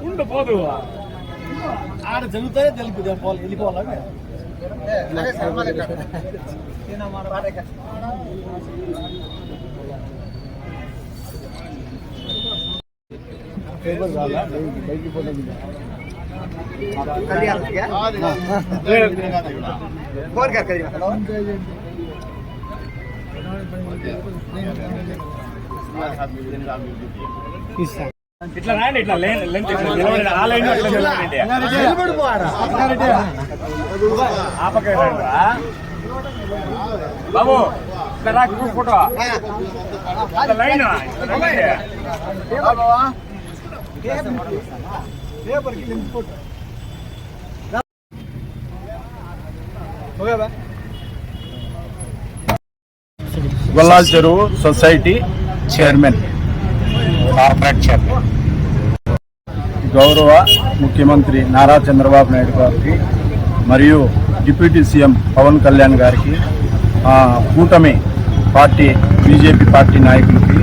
ఉండపోదు ఆడ జరుగుతానే తెలుపుదే వెళ్ళిపోవాలి ఇట్లా రాండి ఇట్లా లెంత్ ఆ లైన్ బాబు ఇట్లా రా ఫోటో లైన్ గొల్లాల్ చెరువు సొసైటీ చైర్మన్ కార్పొరేట్ చైర్మన్ గౌరవ ముఖ్యమంత్రి నారా చంద్రబాబు నాయుడు గారికి మరియు డిప్యూటీ సీఎం పవన్ కళ్యాణ్ గారికి కూటమి పార్టీ బీజేపీ పార్టీ నాయకులకి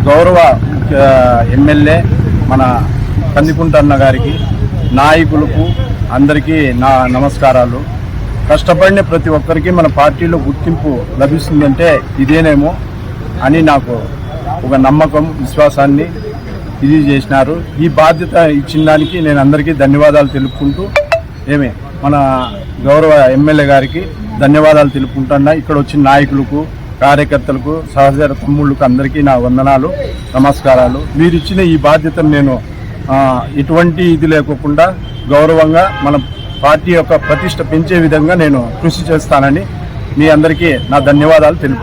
గౌరవ ఎమ్మెల్యే మన కందికుంట అన్న గారికి నాయకులకు అందరికీ నా నమస్కారాలు. కష్టపడిన ప్రతి ఒక్కరికి మన పార్టీలో గుర్తింపు లభిస్తుందంటే ఇదేనేమో అని నాకు ఒక నమ్మకం విశ్వాసాన్ని ఇది చేసినారు. ఈ బాధ్యత ఇచ్చిన దానికి నేను అందరికీ ధన్యవాదాలు తెలుపుకుంటూ మన గౌరవ ఎమ్మెల్యే గారికి ధన్యవాదాలు తెలుపుకుంటున్నా. ఇక్కడ వచ్చిన నాయకులకు కార్యకర్తలకు సహచర తమ్ముళ్ళకు అందరికీ నా వందనాలు నమస్కారాలు. మీరు ఇచ్చిన ఈ బాధ్యతను నేను ఎటువంటి ఇది లేకుండా గౌరవంగా మన పార్టీ యొక్క ప్రతిష్ట పెంచే విధంగా నేను కృషి చేస్తానని మీ అందరికీ నా ధన్యవాదాలు తెలుపు.